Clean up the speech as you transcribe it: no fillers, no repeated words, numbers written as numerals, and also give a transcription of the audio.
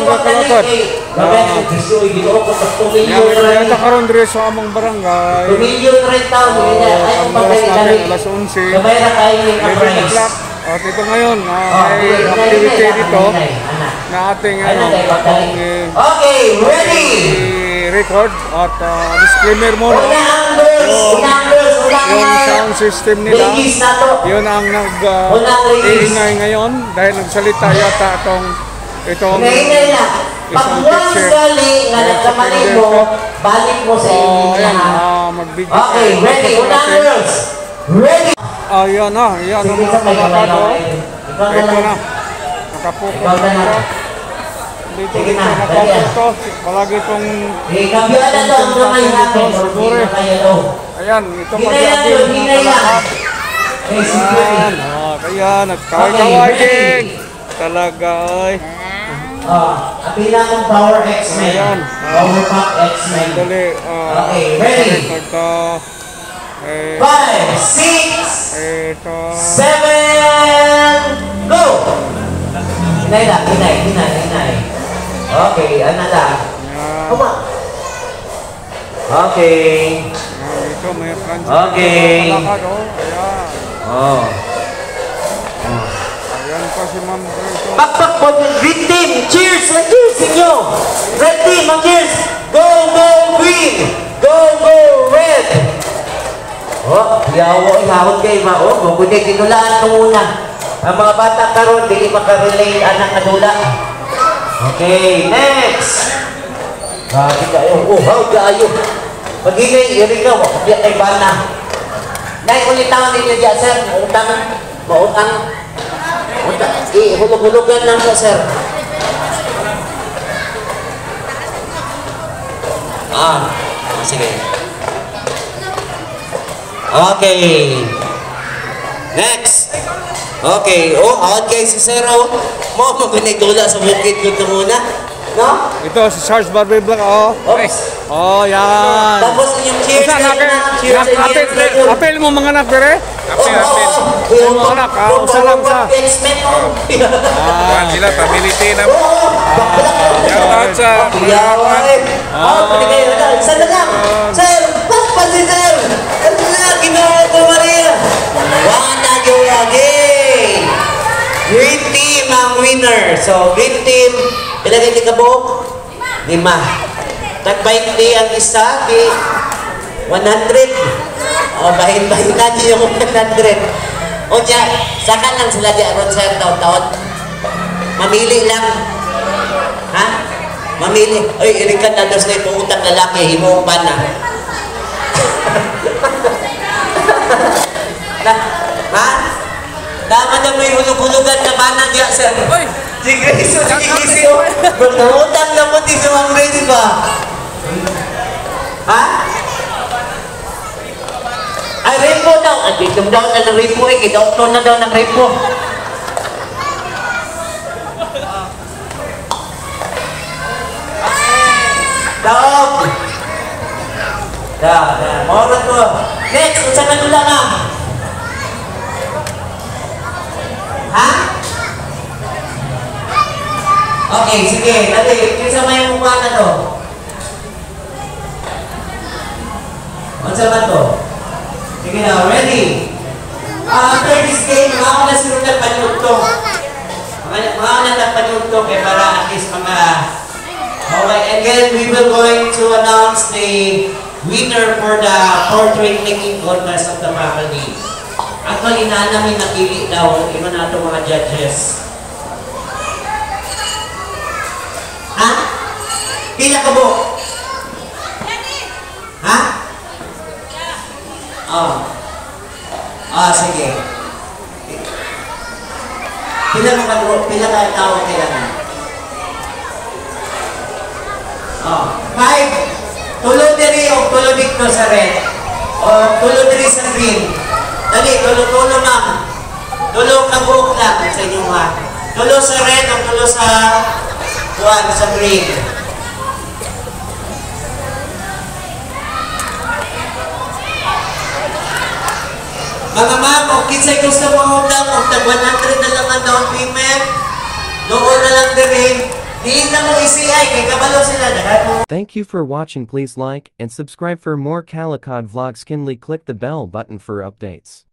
mga kalakad. Yan karon dire sa among barangay. Ang oras natin alas 11. 11 o'clock. At ito ngayon, may activity dito na ating record at disclaimer muna. Yung sound system nila, yun ang nag-iingay ngayon dahil nagsalita yata itong isang teacher. Balik mo sa mag-video. Okay, ready? Unang girls. Ready? Ayan na, ayan ang mga kalakado. Ito na, nakapokus na ito. Dito nakapokus to. Palagi itong siguro. Ayan, ito pag-ating mga kalakad. Ayan, kaya nagkaway-kaway din. Talaga ay. Apila ng Power X-Men. Power Pack X-Men. Okay, ready? 5, 6, 7, go! Hinay lang, hinay. Okay, ano lang? Come on. Okay. Ito may kanji. Okay. Oh. Ayan pa si Ma'am. Pakpak po, green team. Cheers! Cheers inyo! Red team, ang cheers! Go, go, green! Go, go, red! Oh, ihawag kayo ba? Oh, mabuti, tinulaan ko muna. Ang mga bata karon, hindi makarelate anak kadula. Okay, next! Grabe kayo. Oh, how kayo? Pag-ingay, yun ikaw, diya kay bana. Nay, ulit taon ninyo dyan, sir. Mautang. Hulog-hulugan lang siya, sir. Sige. Okay. Next. Okay. Oh, hawad kayo si Zero. Mo, magunay-dula sa bukid ko muna. No? Ito, si Charles Barbie Black. Oh. Oh, yan. Tapos yung cheers kayo na. Apel mo mga anak, bere? Apel. Yung mga anak, usa lang sa. Sila, pamiliti na. Shout out sa Saan na lang? Sir, bakit si Sir? Ano na, ginawa ko Maria? Wala yung lagi. Green team ang winner. So, green team, ilagay di kabok? 5. Tag-bike di ang isa, di 100. O, bahin-bahin natin yung 100. O, dyan, saka lang sila dyan, Sir, taon-taon. Mamili lang. Ha? Mamili. Ay, irikan na dos na itong utang lalaki, himong pa na. Ha? Daman na may hulug-hulugan na ba na dyan, sir? Sige, sige. Utang na po din sa mga grade ba? Ha? Ay, rainbow daw. At itom daw na ng rainbow eh. Kidoktor na daw ng rainbow. Dog! Morat ko. Next, unsa na nula na? Ha? Okay, sige. Dali, kinsa may mukha na to? Unsa ba to? Sige na, ready? After this game, mga na si Rugal panyugtong. Mga na nagpanyugtong kaya para at least mga... Okay, and then we will going to announce the winner for the portrait taking contest of the family. Actually, namin napili daw, iba na ito mga judges. Ha? Pila ka po? Ha? Sige. Pila ka tao kailangan? 5. Tulo diri o tulo dito sa red. O tulo diri sa green. Dali, tulo ma'am. Tulo ka buhok lang sa inyo ha. Tulo sa red o tulo sa sa green. Mga ma'am, kung kinsay gusto mo utang, kung tag 100 na lang ang down payment, noon na lang din Diin na mo isi-ay, kay kabalo sila. Thank you for watching. Please like and subscribe for more Calicod vlogs. Kindly click the bell button for updates.